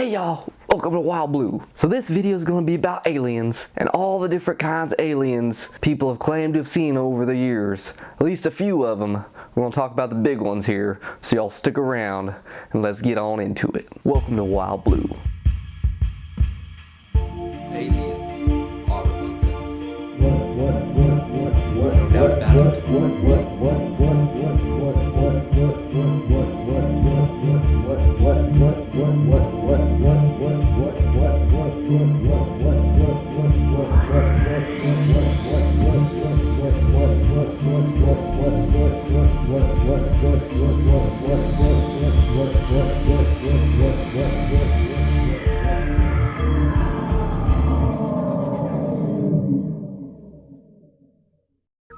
Hey y'all, welcome to Wild Blue. So this video is going to be about aliens and all the different kinds of aliens people have claimed to have seen over the years. At least a few of them. We're going to talk about the big ones here, so y'all stick around and let's get on into it. Welcome to Wild Blue. Aliens are among us. No doubt about it.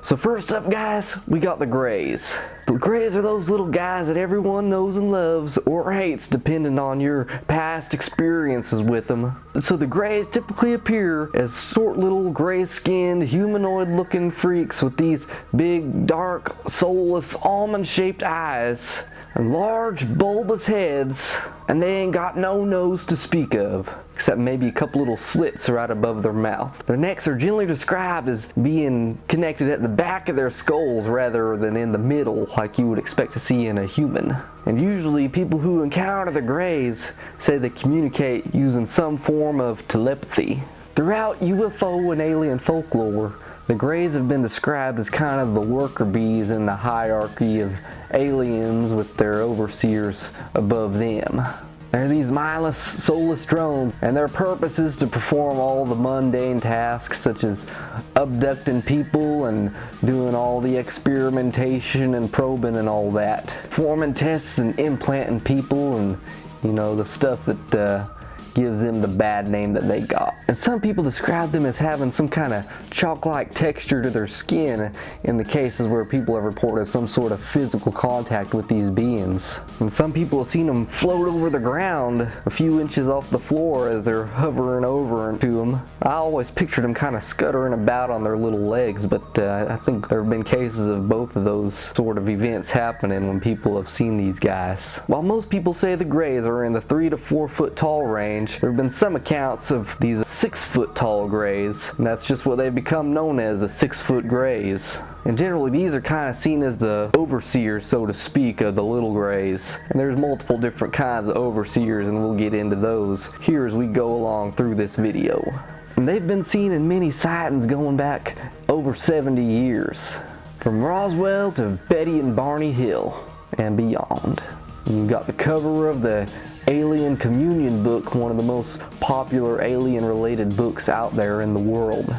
So first up, guys, we got the Greys. The Greys are those little guys that everyone knows and loves or hates depending on your past experiences with them. So the Greys typically appear as short little gray-skinned humanoid looking freaks with these big dark soulless almond shaped eyes and large bulbous heads, and they ain't got no nose to speak of, except maybe a couple little slits right above their mouth. Their necks are generally described as being connected at the back of their skulls rather than in the middle like you would expect to see in a human. And usually people who encounter the Greys say they communicate using some form of telepathy. Throughout UFO and alien folklore, the Greys have been described as kind of the worker bees in the hierarchy of aliens with their overseers above them. They're these mindless, soulless drones, and their purpose is to perform all the mundane tasks such as abducting people and doing all the experimentation and probing and all that. Performing tests and implanting people and, you know, the stuff that gives them the bad name that they got. And some people describe them as having some kind of chalk-like texture to their skin in the cases where people have reported some sort of physical contact with these beings. And some people have seen them float over the ground a few inches off the floor as they're hovering over to them. I always pictured them kind of scuttering about on their little legs, but I think there have been cases of both of those sort of events happening when people have seen these guys. While most people say the Greys are in the 3 to 4 foot tall range, there have been some accounts of these 6 foot tall Greys, and that's just what they've become known as, the 6 foot Greys. And generally these are kind of seen as the overseers, so to speak, of the little Greys. And there's multiple different kinds of overseers, and we'll get into those here as we go along through this video. And they've been seen in many sightings going back over 70 years, from Roswell to Betty and Barney Hill and beyond. And you've got the cover of the Alien Communion book, one of the most popular alien related books out there in the world.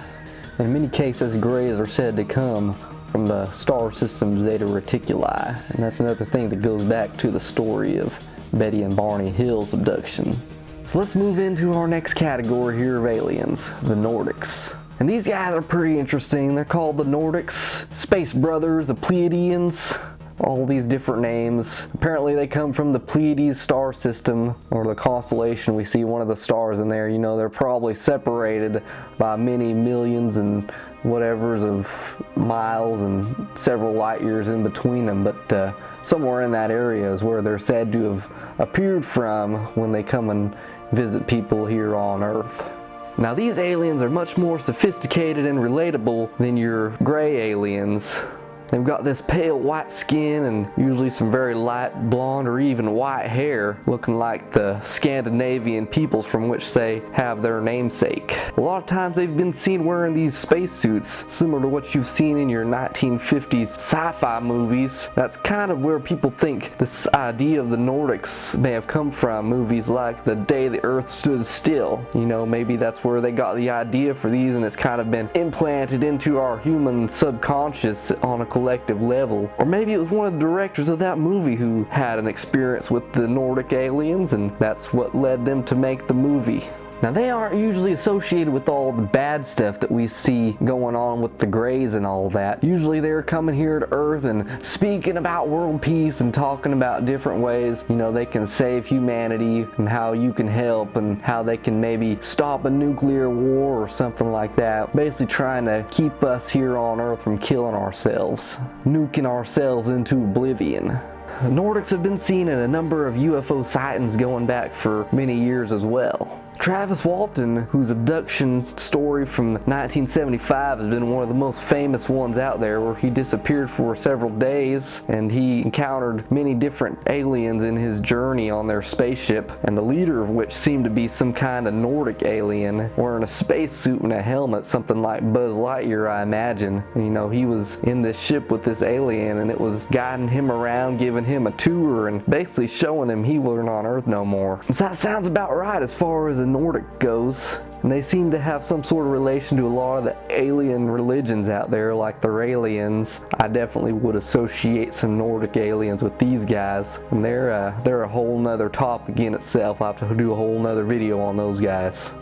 In many cases, Greys are said to come from the star system Zeta Reticuli, and that's another thing that goes back to the story of Betty and Barney Hill's abduction. So let's move into our next category here of aliens, the Nordics. And these guys are pretty interesting. They're called the Nordics, Space Brothers, the Pleiadians, all these different names. Apparently they come from the Pleiades star system, or the constellation. We see one of the stars in there. You know, they're probably separated by many millions and whatevers of miles and several light years in between them, but somewhere in that area is where they're said to have appeared from when they come and visit people here on Earth. Now these aliens are much more sophisticated and relatable than your gray aliens. They've got this pale white skin and usually some very light blonde or even white hair, looking like the Scandinavian peoples from which they have their namesake. A lot of times they've been seen wearing these spacesuits, similar to what you've seen in your 1950s sci-fi movies. That's kind of where people think this idea of the Nordics may have come from, movies like The Day the Earth Stood Still. You know, maybe that's where they got the idea for these, and it's kind of been implanted into our human subconscious on a collective level. Or maybe it was one of the directors of that movie who had an experience with the Nordic aliens, and that's what led them to make the movie. Now they aren't usually associated with all the bad stuff that we see going on with the Greys and all that. Usually they're coming here to Earth and speaking about world peace and talking about different ways, you know, they can save humanity and how you can help and how they can maybe stop a nuclear war or something like that. Basically trying to keep us here on Earth from killing ourselves, nuking ourselves into oblivion. The Nordics have been seen in a number of UFO sightings going back for many years as well. Travis Walton, whose abduction story from 1975 has been one of the most famous ones out there, where he disappeared for several days and he encountered many different aliens in his journey on their spaceship, and the leader of which seemed to be some kind of Nordic alien wearing a spacesuit and a helmet, something like Buzz Lightyear, I imagine. And, you know, he was in this ship with this alien and it was guiding him around, giving him a tour and basically showing him he wasn't on Earth no more. So that sounds about right as far as the Nordic goes. And they seem to have some sort of relation to a lot of the alien religions out there, like the Raelians. I definitely would associate some Nordic aliens with these guys, and they're a whole nother topic in itself. I'll have to do a whole nother video on those guys.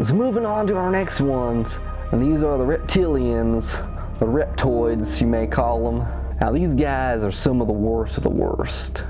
So moving on to our next ones, and these are the reptilians, the reptoids you may call them. Now these guys are some of the worst of the worst.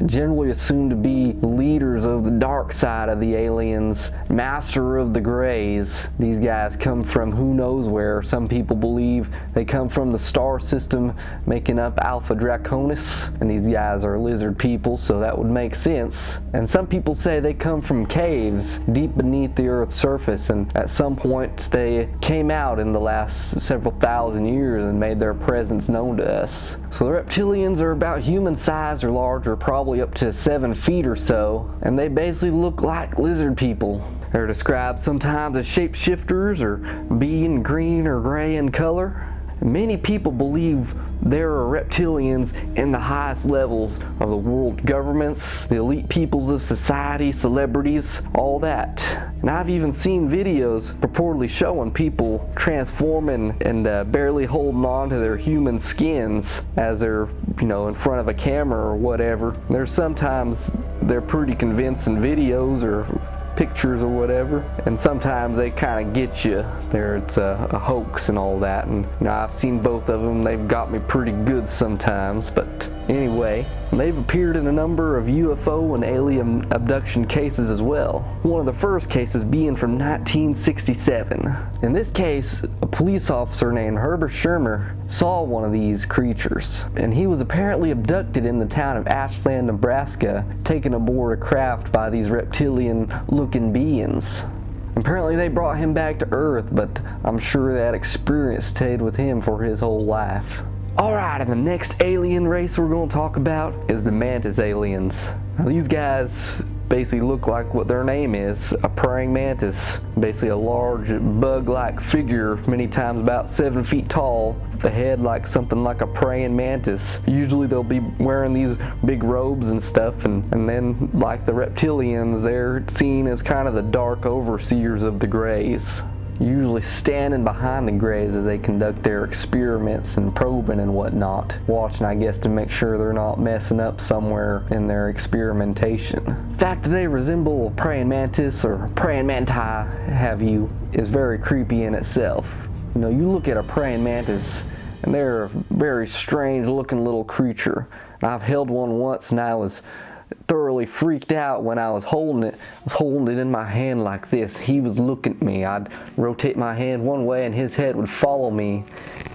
Generally assumed to be leaders of the dark side of the aliens, master of the Greys. These guys come from who knows where. Some people believe they come from the star system making up Alpha Draconis, and these guys are lizard people, so that would make sense. And some people say they come from caves deep beneath the Earth's surface, and at some point they came out in the last several thousand years and made their presence known to us. So the reptilians are about human size or larger, probably up to 7 feet or so, and they basically look like lizard people. They're described sometimes as shapeshifters or being green or gray in color. Many people believe there are reptilians in the highest levels of the world governments, the elite peoples of society, celebrities, all that. And I've even seen videos purportedly showing people transforming and barely holding on to their human skins as they're, you know, in front of a camera or whatever. There's sometimes they're pretty convincing videos or pictures or whatever, and sometimes they kind of get you there. It's a hoax and all that, and you know, I've seen both of them. They've got me pretty good sometimes, but anyway, they've appeared in a number of UFO and alien abduction cases as well. One of the first cases being from 1967. In this case, a police officer named Herbert Schirmer saw one of these creatures, and he was apparently abducted in the town of Ashland, Nebraska, taken aboard a craft by these reptilian-looking beings. Apparently they brought him back to Earth, but I'm sure that experience stayed with him for his whole life. Alright, and the next alien race we're going to talk about is the mantis aliens. Now these guys basically look like what their name is, a praying mantis. Basically a large bug-like figure, many times about 7 feet tall, the head like something like a praying mantis. Usually they'll be wearing these big robes and stuff, and then like the reptilians, they're seen as kind of the dark overseers of the Greys, usually standing behind the Greys as they conduct their experiments and probing and whatnot, watching, I guess, to make sure they're not messing up somewhere in their experimentation. The fact that they resemble a praying mantis or praying manti, have you, is very creepy in itself. You know, you look at a praying mantis and they're a very strange looking little creature. I've held one once and I was thoroughly freaked out when I was holding it. I was holding it in my hand like this. He was looking at me. I'd rotate my hand one way and his head would follow me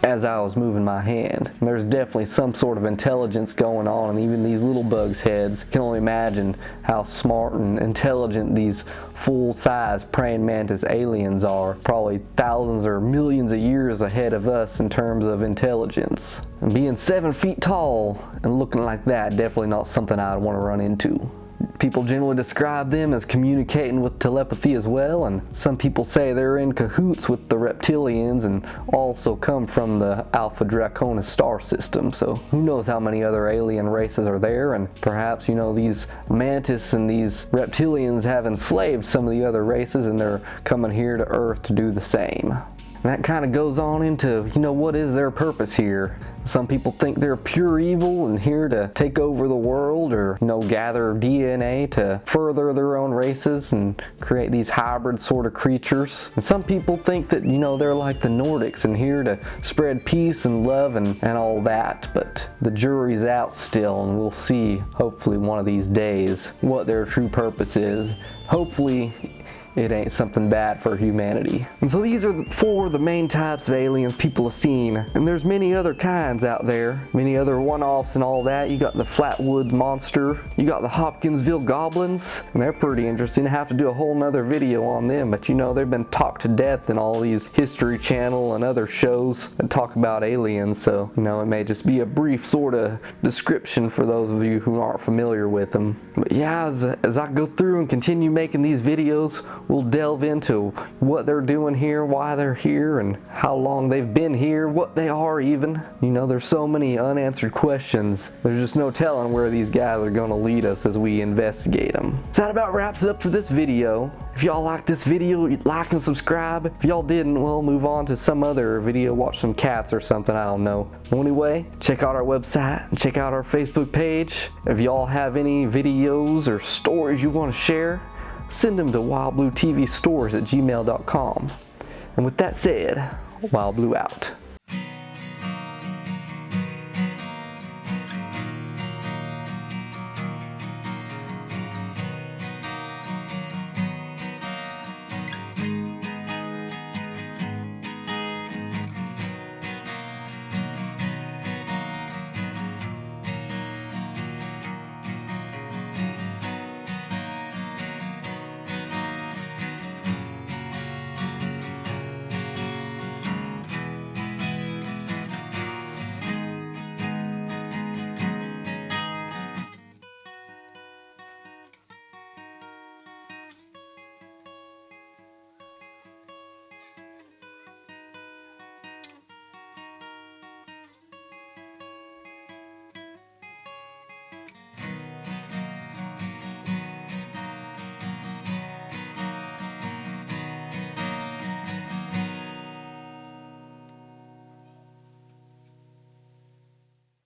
as I was moving my hand. And there's definitely some sort of intelligence going on, and even these little bugs' heads can only imagine how smart and intelligent these full-size praying mantis aliens are. Probably thousands or millions of years ahead of us in terms of intelligence. And being 7 feet tall and looking like that, definitely not something I'd want to run into. People generally describe them as communicating with telepathy as well, and some people say they're in cahoots with the reptilians and also come from the Alpha Draconis star system. So who knows how many other alien races are there, and perhaps, you know, these mantis and these reptilians have enslaved some of the other races and they're coming here to Earth to do the same. And that kind of goes on into, you know, what is their purpose here? Some people think they're pure evil and here to take over the world, or, you know, gather DNA to further their own races and create these hybrid sort of creatures. And some people think that, you know, they're like the Nordics and here to spread peace and love and all that. But the jury's out still, and we'll see, hopefully one of these days, what their true purpose is. Hopefully it ain't something bad for humanity. And so these are four of the main types of aliens people have seen. And there's many other kinds out there, many other one-offs and all that. You got the Flatwood Monster, you got the Hopkinsville Goblins, and they're pretty interesting. I have to do a whole nother video on them, but you know, they've been talked to death in all these History Channel and other shows that talk about aliens, so you know, it may just be a brief sort of description for those of you who aren't familiar with them. But yeah, as I go through and continue making these videos, we'll delve into what they're doing here, why they're here, and how long they've been here, what they are even. You know, there's so many unanswered questions. There's just no telling where these guys are going to lead us as we investigate them. So that about wraps it up for this video. If y'all like this video, like and subscribe. If y'all didn't, well, move on to some other video, watch some cats or something, I don't know. Well, anyway, check out our website and check out our Facebook page. If y'all have any videos or stories you want to share, send them to wildbluetvstores@gmail.com. And with that said, Wild Blue out.